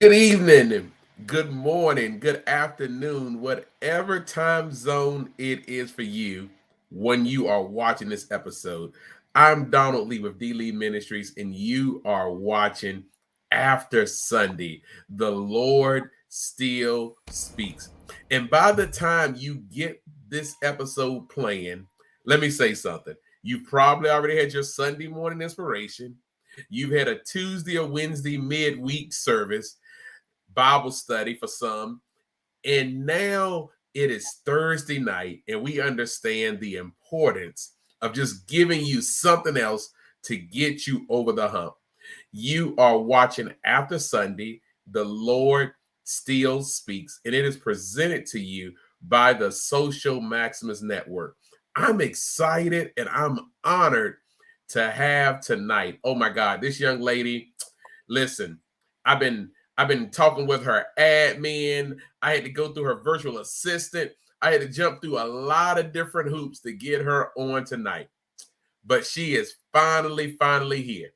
Good evening, good morning, good afternoon, whatever time zone it is for you when you are watching this episode. I'm Donald Lee with D Lee Ministries, and you are watching After Sunday. The Lord still speaks. And by the time you get this episode playing, let me say something. You probably already had your Sunday morning inspiration. You've had a Tuesday or Wednesday midweek service Bible study for some. And now it is Thursday night, and we understand the importance of just giving you something else to get you over the hump. You are watching After Sunday, the Lord Still Speaks, and it is presented to you by the Social Maximus Network. I'm excited and I'm honored to have tonight. Oh my God, this young lady, listen, I've been I've been talking with her admin. I had to go through her virtual assistant. I had to jump through a lot of different hoops to get her on tonight. But she is finally here.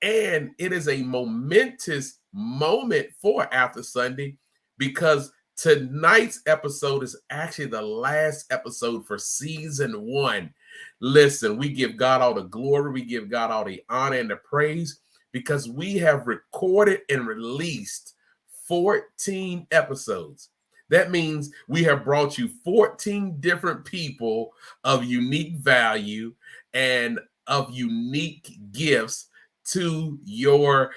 And it is a momentous moment for After Sunday because tonight's episode is actually the last episode for season one. Listen, we give God all the glory, we give God all the honor and the praise because we have recorded and released 14 episodes. That means we have brought you 14 different people of unique value and of unique gifts to your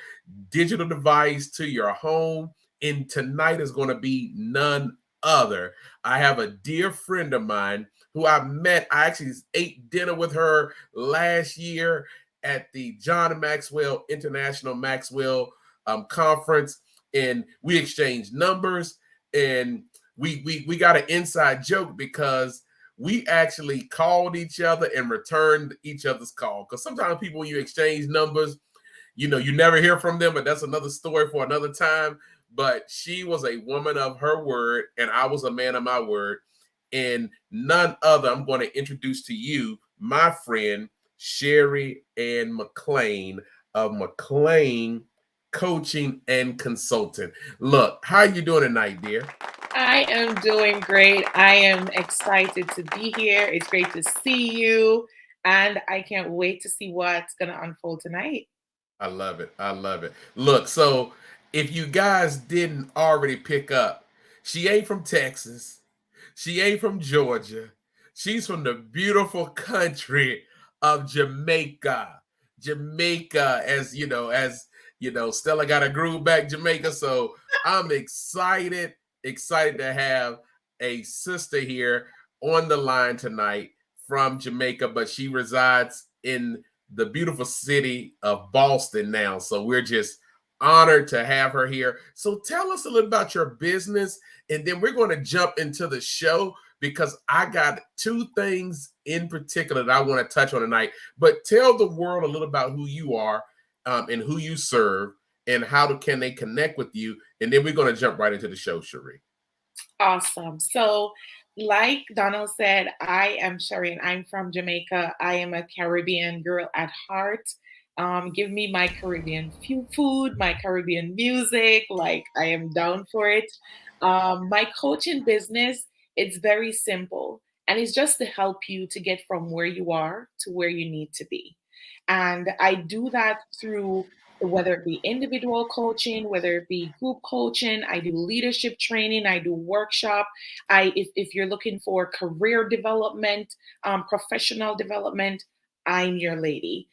digital device, to your home. And tonight is going to be none other. I have a dear friend of mine who I met. I actually ate dinner with her last year at the John Maxwell International Maxwell Conference, and we exchanged numbers, and we got an inside joke because we actually called each other and returned each other's call. Because sometimes people, when you exchange numbers, you never hear from them, but that's another story for another time. But she was a woman of her word, and I was a man of my word. And none other, I'm going to introduce to you my friend, SHERI-ANN McLEAN of McLEAN Coaching and Consulting. Look, how you doing tonight, dear? I am doing great. I am excited to be here. It's great to see you. And I can't wait to see what's going to unfold tonight. I love it. I love it. Look, so if you guys didn't already pick up, she ain't from Texas. She ain't from Georgia. She's from the beautiful country of Jamaica. Jamaica, Stella got a groove back Jamaica. So I'm excited to have a sister here on the line tonight from Jamaica, but she resides in the beautiful city of Boston now. So we're just honored to have her here. So tell us a little about your business, and then we're going to jump into the show because I got two things in particular that I want to touch on tonight. But tell the world a little about who you are and who you serve and can they connect with you. And then we're going to jump right into the show, Cherie. Awesome. So, like Donald said, I am Sherry and I'm from Jamaica. I am a Caribbean girl at heart. Give me my Caribbean food, my Caribbean music. Like, I am down for it. My coaching business, it's very simple. And it's just to help you to get from where you are to where you need to be. And I do that through whether it be individual coaching, whether it be group coaching, I do leadership training, I do workshop. If you're looking for career development, professional development, I'm your lady.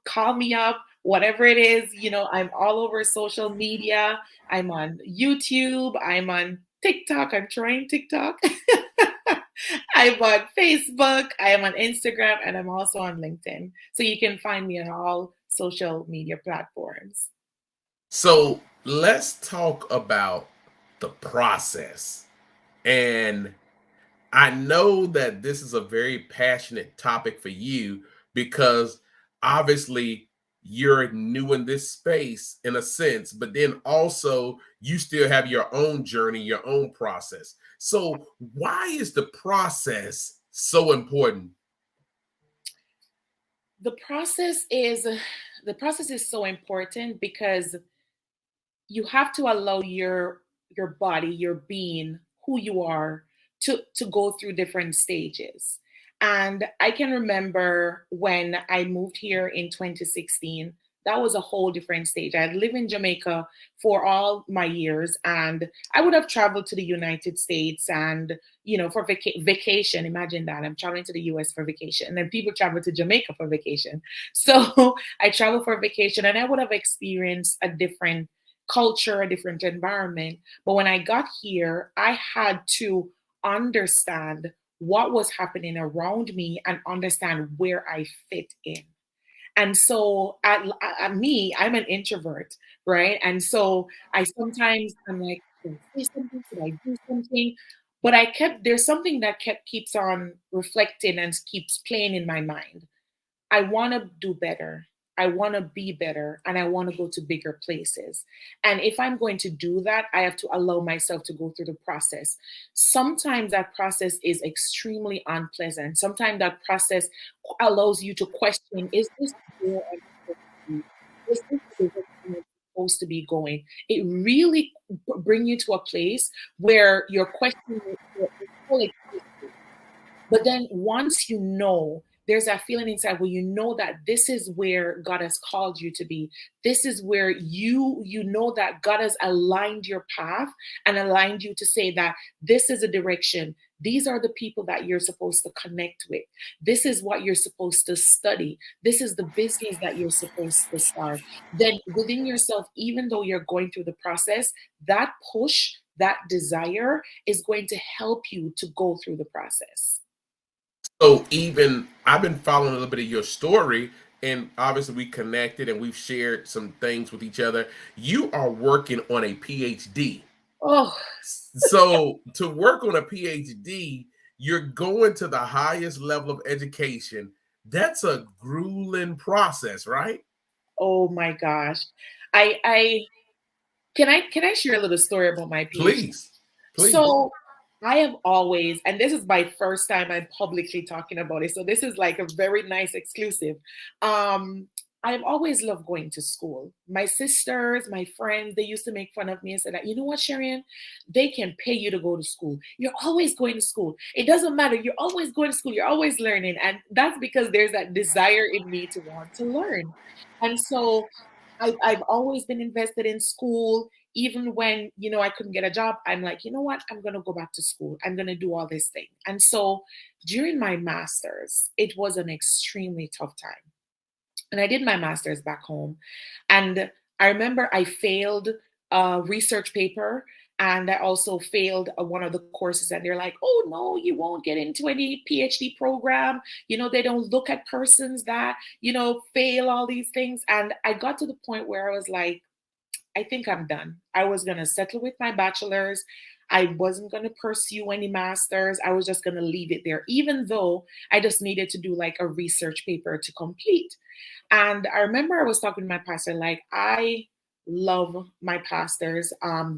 Call me up, whatever it is. I'm all over social media. I'm on YouTube. I'm on TikTok. I'm trying TikTok. I'm on Facebook, I am on Instagram, and I'm also on LinkedIn. So you can find me on all social media platforms. So let's talk about the process. And I know that this is a very passionate topic for you because obviously you're new in this space in a sense, but then also you still have your own journey, your own process. So, why is the process so important? The process is the process is so important because you have to allow your body, your being, who you are, to go through different stages. And I can remember when I moved here in 2016, that was a whole different stage. I had lived in Jamaica for all my years, and I would have traveled to the United States and, for vacation. Imagine that. I'm traveling to the US for vacation, and then people travel to Jamaica for vacation. So I traveled for vacation, and I would have experienced a different culture, a different environment. But when I got here, I had to understand what was happening around me and understand where I fit in. And so at me, I'm an introvert, right? And so I sometimes I'm like, should I say something? Should I do something? But there's something that keeps on reflecting and keeps playing in my mind. I want to do better. I want to be better, and I want to go to bigger places. And if I'm going to do that, I have to allow myself to go through the process. Sometimes that process is extremely unpleasant. Sometimes that process allows you to question, is this where I'm supposed to be? Is this the direction I'm supposed to be going? It really bring you to a place where you're questioning your whole existence. But then once you know, there's that feeling inside where you know that this is where God has called you to be. This is where you know that God has aligned your path and aligned you to say that this is a direction. These are the people that you're supposed to connect with. This is what you're supposed to study. This is the business that you're supposed to start. Then within yourself, even though you're going through the process, that push, that desire is going to help you to go through the process. So even I've been following a little bit of your story, and obviously we connected and we've shared some things with each other. You are working on a PhD. Oh, So to work on a PhD, you're going to the highest level of education. That's a grueling process, right? oh my gosh. I can I share a little story about my PhD? Please, please. So I have always, and this is my first time I'm publicly talking about it. So this is like a very nice exclusive. Um, I've always loved going to school. My sisters, my friends, they used to make fun of me and say that, you know what, Sharon, they can pay you to go to school. You're always going to school. It doesn't matter. You're always going to school. You're always learning. And that's because there's that desire in me to want to learn. And so I've always been invested in school. Even when, I couldn't get a job, I'm like, you know what? I'm going to go back to school. I'm going to do all this thing. And so during my master's, it was an extremely tough time. And I did my master's back home. And I remember I failed a research paper, and I also failed one of the courses. And they're like, oh, no, you won't get into any PhD program. They don't look at persons that, fail all these things. And I got to the point where I was like, I think I'm done. I was going to settle with my bachelor's. I wasn't going to pursue any master's. I was just going to leave it there, even though I just needed to do like a research paper to complete. And I remember I was talking to my pastor, like, I love my pastors.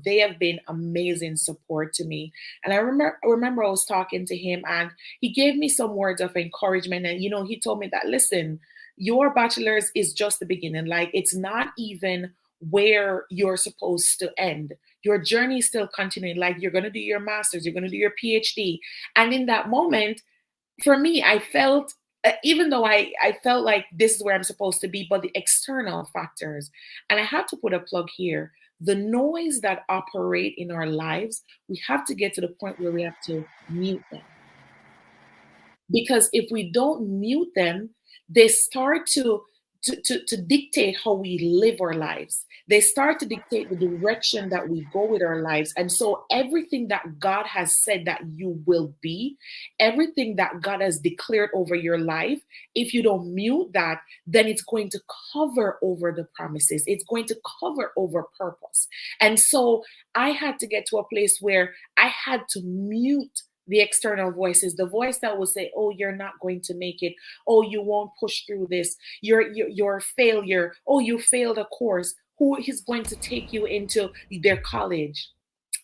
They have been amazing support to me. And I remember I was talking to him, and he gave me some words of encouragement. And, he told me that, listen, your bachelor's is just the beginning. Like, it's not even where you're supposed to end. Your journey is still continuing. Like, you're going to do your master's, you're going to do your PhD. And in that moment, for me, I felt, even though I felt like this is where I'm supposed to be, but the external factors, and I have to put a plug here, the noise that operate in our lives, we have to get to the point where we have to mute them. Because if we don't mute them, they start to dictate how we live our lives. They start to dictate the direction that we go with our lives. And so everything that God has said that you will be, everything that God has declared over your life, if you don't mute that, then it's going to cover over the promises. It's going to cover over purpose. And so I had to get to a place where I had to mute the external voices, the voice that will say, oh, you're not going to make it. Oh, you won't push through this. You're a failure. Oh, you failed a course. Who is going to take you into their college?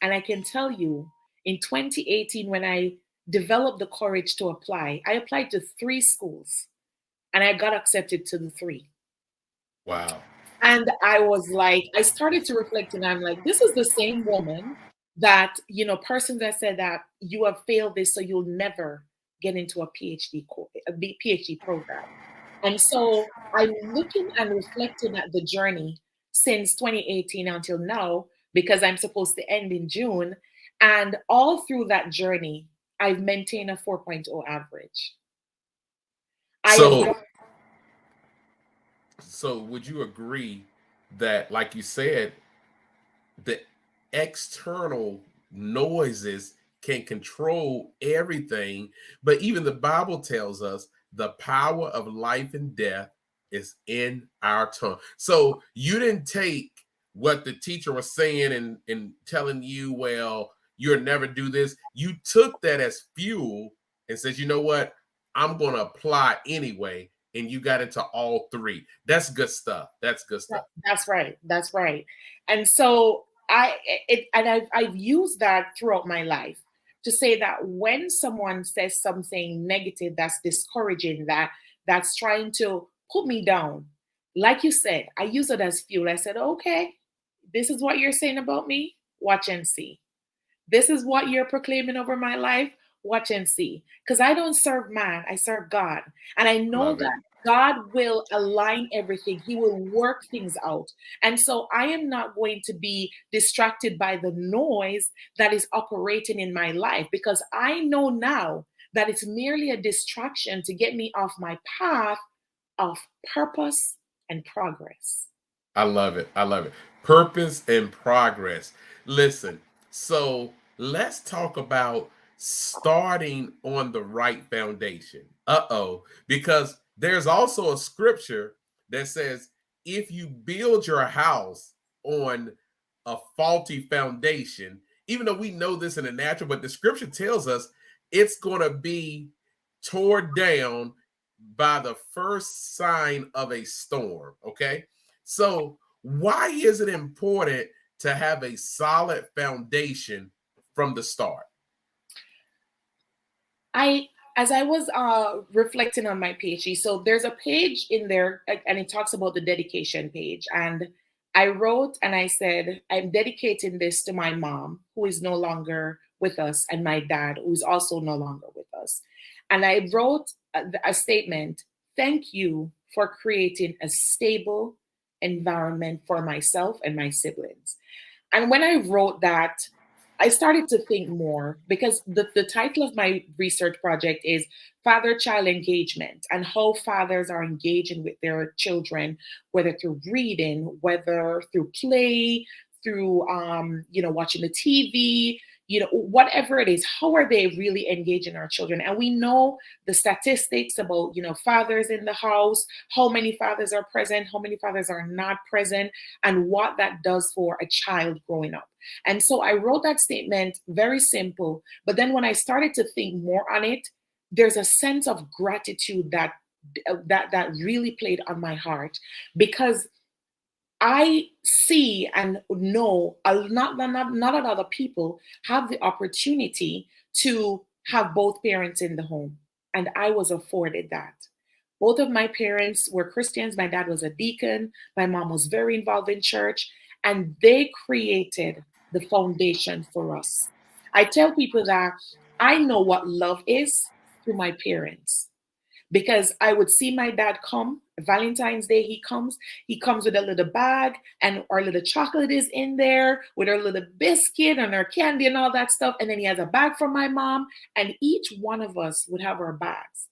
And I can tell you, in 2018, when I developed the courage to apply, I applied to 3 schools and I got accepted to the 3. Wow. And I was like, I started to reflect, and I'm like, this is the same woman that, person that said that you have failed this, so you'll never get into a PhD program. And so I'm looking and reflecting at the journey since 2018 until now, because I'm supposed to end in June. And all through that journey, I've maintained a 4.0 average. I have So, got so would you agree that, like you said, the external noises can control everything, but even the Bible tells us the power of life and death is in our tongue. So you didn't take what the teacher was saying and telling you, well, you'll never do this. You took that as fuel and said, you know what? I'm going to apply anyway. And you got into all three. That's good stuff. That's good stuff. That's right. That's right. And so I've used that throughout my life to say that when someone says something negative that's discouraging, that's trying to put me down, like you said, I use it as fuel. I said, okay, this is what you're saying about me. Watch and see. This is what you're proclaiming over my life. Watch and see. Because I don't serve man, I serve God. And I know Love it. that God will align everything, He will work things out. And so I am not going to be distracted by the noise that is operating in my life, because I know now that it's merely a distraction to get me off my path of purpose and progress. I love it. I love it. Purpose and progress. Listen, so let's talk about starting on the right foundation. Because there's also a scripture that says if you build your house on a faulty foundation, even though we know this in the natural, but the scripture tells us it's going to be torn down by the first sign of a storm. Okay. So, why is it important to have a solid foundation from the start? I as I was reflecting on my PhD, so there's a page in there, and it talks about the dedication page. And I wrote and I said, I'm dedicating this to my mom, who is no longer with us, and my dad, who is also no longer with us. And I wrote a statement: thank you for creating a stable environment for myself and my siblings. And when I wrote that, I started to think more, because the title of my research project is Father Child Engagement, and how fathers are engaging with their children, whether through reading, whether through play, through watching the TV, whatever it is, how are they really engaging our children? And we know the statistics about fathers in the house, how many fathers are present, how many fathers are not present, and what that does for a child growing up. And so I wrote that statement, very simple. But then when I started to think more on it, there's a sense of gratitude that really played on my heart, because I see and know not a lot of people have the opportunity to have both parents in the home. And I was afforded that. Both of my parents were Christians. My dad was a deacon. My mom was very involved in church. And they created the foundation for us. I tell people that I know what love is through my parents, because I would see my dad come Valentine's Day. He comes with a little bag, and our little chocolate is in there with our little biscuit and our candy and all that stuff. And then he has a bag from my mom, and each one of us would have our bags.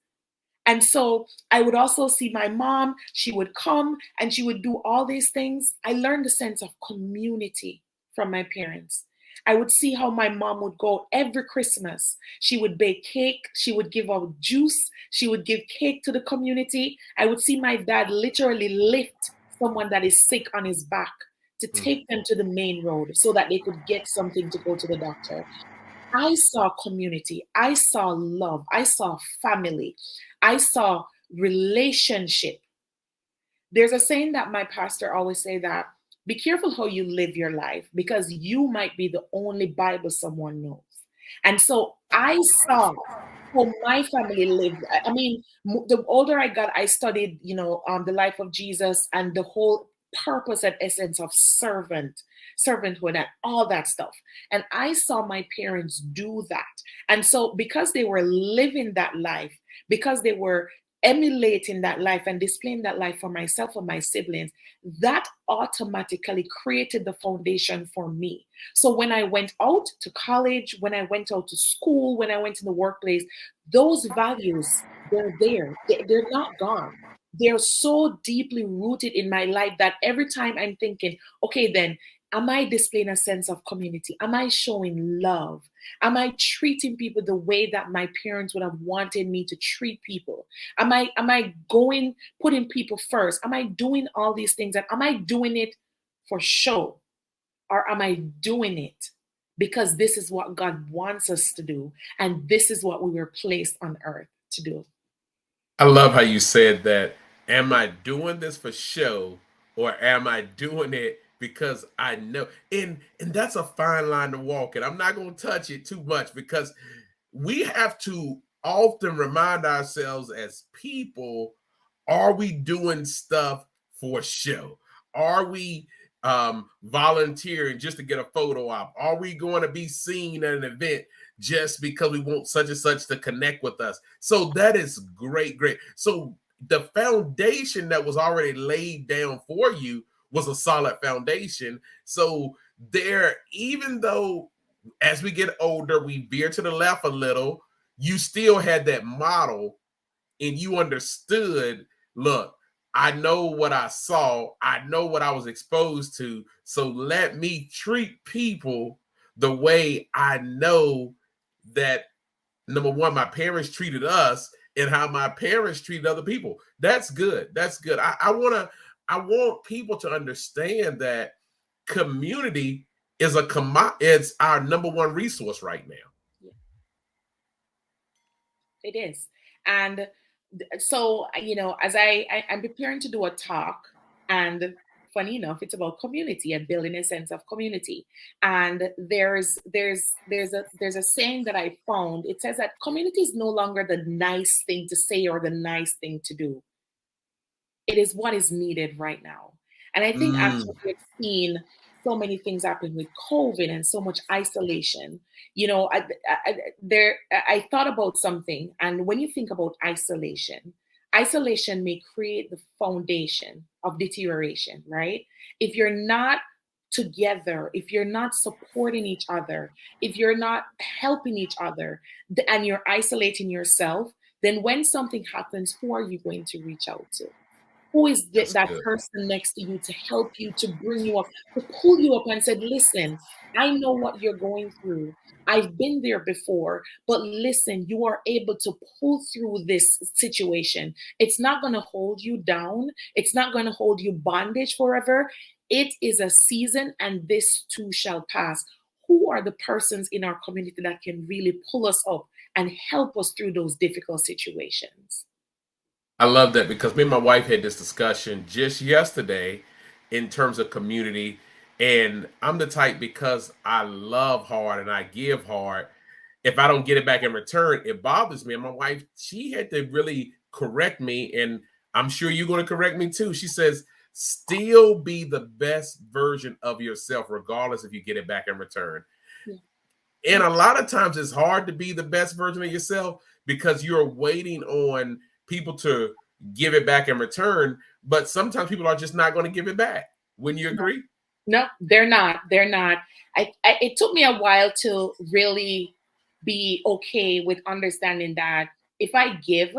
And so I would also see my mom. She would come and she would do all these things. I learned a sense of community from my parents. I would see how my mom would go every Christmas. She would bake cake. She would give out juice. She would give cake to the community. I would see my dad literally lift someone that is sick on his back to take them to the main road so that they could get something to go to the doctor. I saw community. I saw love. I saw family. I saw relationship. There's a saying that my pastor always say, that be careful how you live your life, because you might be the only Bible someone knows. And so I saw how my family lived. I mean, the older I got, I studied, the life of Jesus and the whole purpose and essence of servanthood and all that stuff. And I saw my parents do that. And so because they were living that life, because they were emulating that life and displaying that life for myself and my siblings, that automatically created the foundation for me. So when I went out to college, when I went out to school, when I went to the workplace, those values, they're there. They're not gone. They're so deeply rooted in my life that every time I'm thinking, okay, then am I displaying a sense of community? Am I showing love? Am I treating people the way that my parents would have wanted me to treat people? Am I going putting people first? Am I doing all these things? And am I doing it for show? Or am I doing it because this is what God wants us to do? And this is what we were placed on earth to do. I love how you said that. Am I doing this for show, or am I doing it because I know? And that's a fine line to walk. And I'm not going to touch it too much, because we have to often remind ourselves as people, are we doing stuff for show? Are we volunteering just to get a photo op? Are we going to be seen at an event just because we want such and such to connect with us? So that is great, great. So the foundation that was already laid down for you was a solid foundation. So there, even though as we get older, we veer to the left a little, you still had that model, and you understood, look, I know what I saw, I know what I was exposed to, so let me treat people the way I know that, number one, my parents treated us and how my parents treated other people. That's good. That's good. I want people to understand that community is it's our number one resource right now. It is. And so, as I'm preparing to do a talk, and funny enough, it's about community and building a sense of community. And there's a saying that I found. It says that community is no longer the nice thing to say or the nice thing to do. It is what is needed right now. And I think actually we've seen so many things happen with COVID and so much isolation. I thought about something, and when you think about isolation, isolation may create the foundation of deterioration, right? If you're not together, if you're not supporting each other, if you're not helping each other, and you're isolating yourself, then when something happens, who are you going to reach out to? Who is That's that good. person next to you to help you, to bring you up, to pull you up and said, listen, I know what you're going through. I've been there before, but listen, you are able to pull through this situation. It's not going to hold you down. It's not going to hold you bondage forever. It is a season, and this too shall pass. Who are the persons in our community that can really pull us up and help us through those difficult situations? I love that, because me and my wife had this discussion just yesterday in terms of community. And I'm the type, because I love hard and I give hard. If I don't get it back in return, it bothers me. And my wife, she had to really correct me. And I'm sure you're going to correct me too. She says, still be the best version of yourself, regardless if you get it back in return. Yeah. And a lot of times it's hard to be the best version of yourself because you're waiting on people to give it back in return. But sometimes people are just not going to give it back. Wouldn't you agree? No, they're not. They're not. It took me a while to really be okay with understanding that if I give,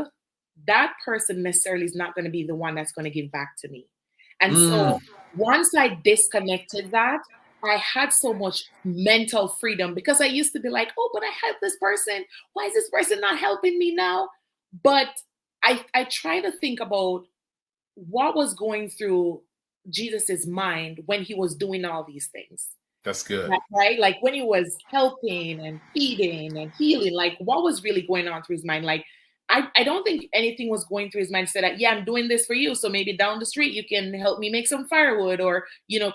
that person necessarily is not going to be the one that's going to give back to me. And Mm, so once I disconnected that, I had so much mental freedom, because I used to be like, oh, but I helped this person. Why is this person not helping me now? But I try to think about what was going through Jesus's mind when he was doing all these things. that's good. Right? Like when he was helping and feeding and healing, like what was really going on through his mind? Like, I don't think anything was going through his mind. Said that, yeah, I'm doing this for you. So maybe down the street, you can help me make some firewood or,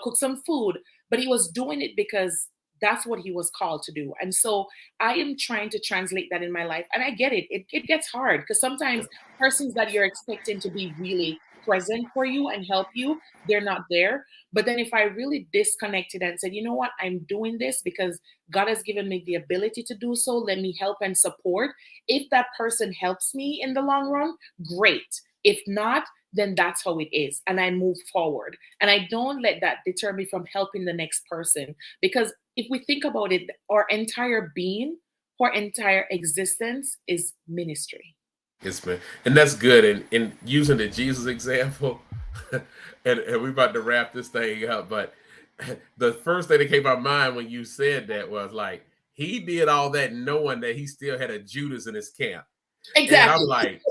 cook some food. But he was doing it because that's what he was called to do. And so I am trying to translate that in my life. And I get it. It gets hard because sometimes persons that you're expecting to be really present for you and help you, they're not there. But then if I really disconnected and said, you know what, I'm doing this because God has given me the ability to do so, let me help and support. If that person helps me in the long run, great. If not, then that's how it is. And I move forward. And I don't let that deter me from helping the next person. Because if we think about it, our entire being, our entire existence is ministry. Yes, man. And that's good. And using the Jesus example, and we're about to wrap this thing up, but the first thing that came to my mind when you said that was like, he did all that knowing that he still had a Judas in his camp. And I'm Exactly. like,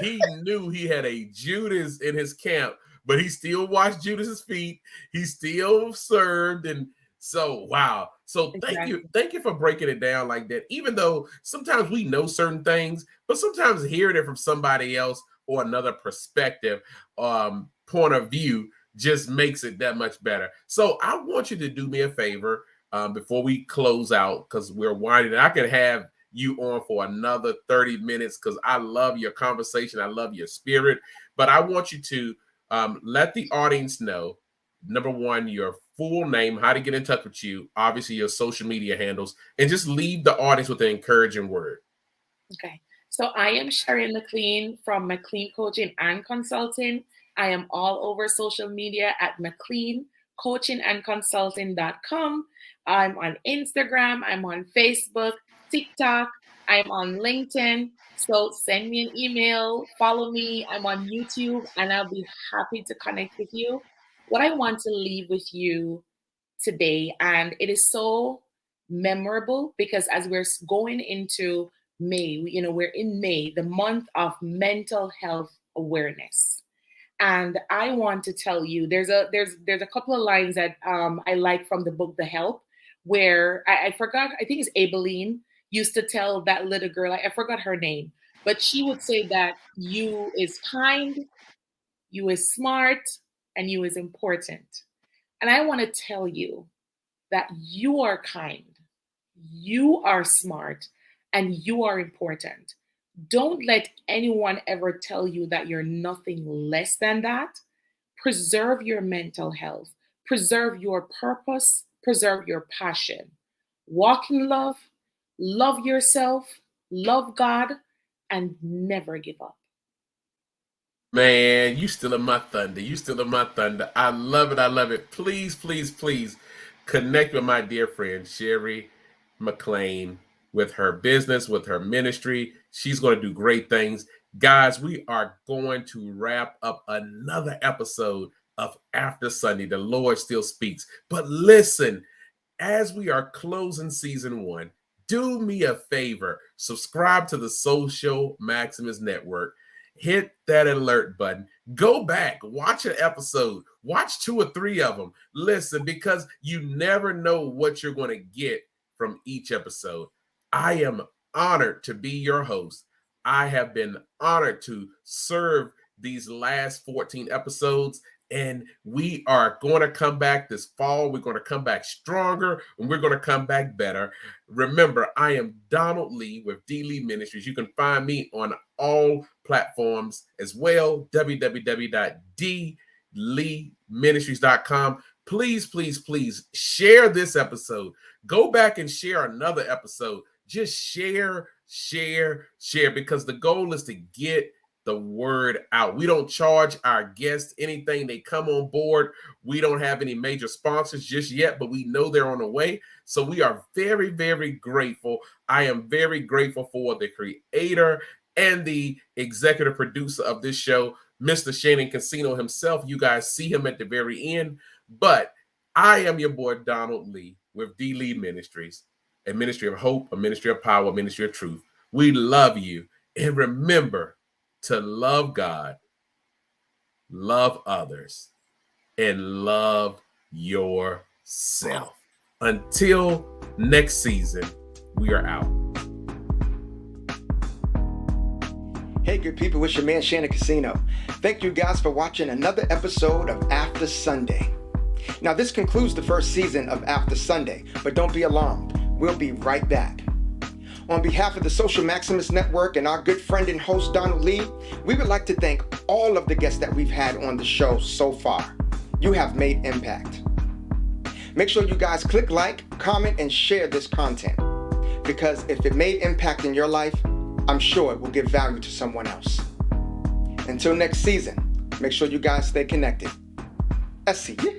he knew he had a Judas in his camp, but he still washed Judas's feet. He still served. And so, wow. So Exactly. thank you for breaking it down like that. Even though sometimes we know certain things, but sometimes hearing it from somebody else or another perspective, point of view, just makes it that much better. So I want you to do me a favor before we close out, because we're winding. I can have you on for another 30 minutes because I love your conversation. I love your spirit. But I want you to let the audience know, number one, your full name, how to get in touch with you, obviously your social media handles, and just leave the audience with an encouraging word. Okay. So I am SHERI-ANN McLEAN from McLEAN Coaching and Consulting. I am all over social media at McLEAN Coaching and Consulting.com. I'm on Instagram. I'm on Facebook, TikTok. I'm on LinkedIn. So send me an email, follow me. I'm on YouTube, and I'll be happy to connect with you. What I want to leave with you today, and it is so memorable because as we're going into May, we're in May, the month of mental health awareness. And I want to tell you, there's a couple of lines that I like from the book The Help, where I forgot, I think it's Abeline used to tell that little girl, I forgot her name, but she would say that you is kind, you is smart, and you is important. And I want to tell you that you are kind, you are smart, and you are important. Don't let anyone ever tell you that you're nothing less than that. Preserve your mental health, preserve your purpose, preserve your passion. Walk in love, love yourself, love God, and never give up. Man, you still in my thunder. You still in my thunder. I love it. I love it. Please, please, please connect with my dear friend, SHERI McLEAN, with her business, with her ministry. She's going to do great things. Guys, we are going to wrap up another episode of After Sunday. The Lord still speaks. But listen, as we are closing season 1, do me a favor. Subscribe to the Social Maximus Network. Hit that alert button. Go back, watch an episode, watch 2 or 3 of them. Listen, because you never know what you're going to get from each episode. I am honored to be your host. I have been honored to serve these last 14 episodes, and we are going to come back this fall. We're going to come back stronger, and we're going to come back better. Remember, I am Donald Lee with D. Lee Ministries. You can find me on all platforms as well, www.dleeministries.com. Please, please, please share this episode. Go back and share another episode. Just share, because the goal is to get the word out. We don't charge our guests anything. They come on board. We don't have any major sponsors just yet, but we know they're on the way. So we are very, very grateful. I am very grateful for the creator and the executive producer of this show, Mr. Shannon Casino himself. You guys see him at the very end. But I am your boy, Donald Lee, with D. Lee Ministries, a ministry of hope, a ministry of power, a ministry of truth. We love you. And remember to love God, love others, and love yourself. Until next season, we are out. Hey, good people, it's your man Shannon Casino. Thank you guys for watching another episode of After Sunday. Now, this concludes the first season of After Sunday, but don't be alarmed. We'll be right back. On behalf of the Social Maximus Network and our good friend and host, Donald Lee, we would like to thank all of the guests that we've had on the show so far. You have made impact. Make sure you guys click like, comment, and share this content, because if it made impact in your life, I'm sure it will give value to someone else. Until next season, make sure you guys stay connected. I see you.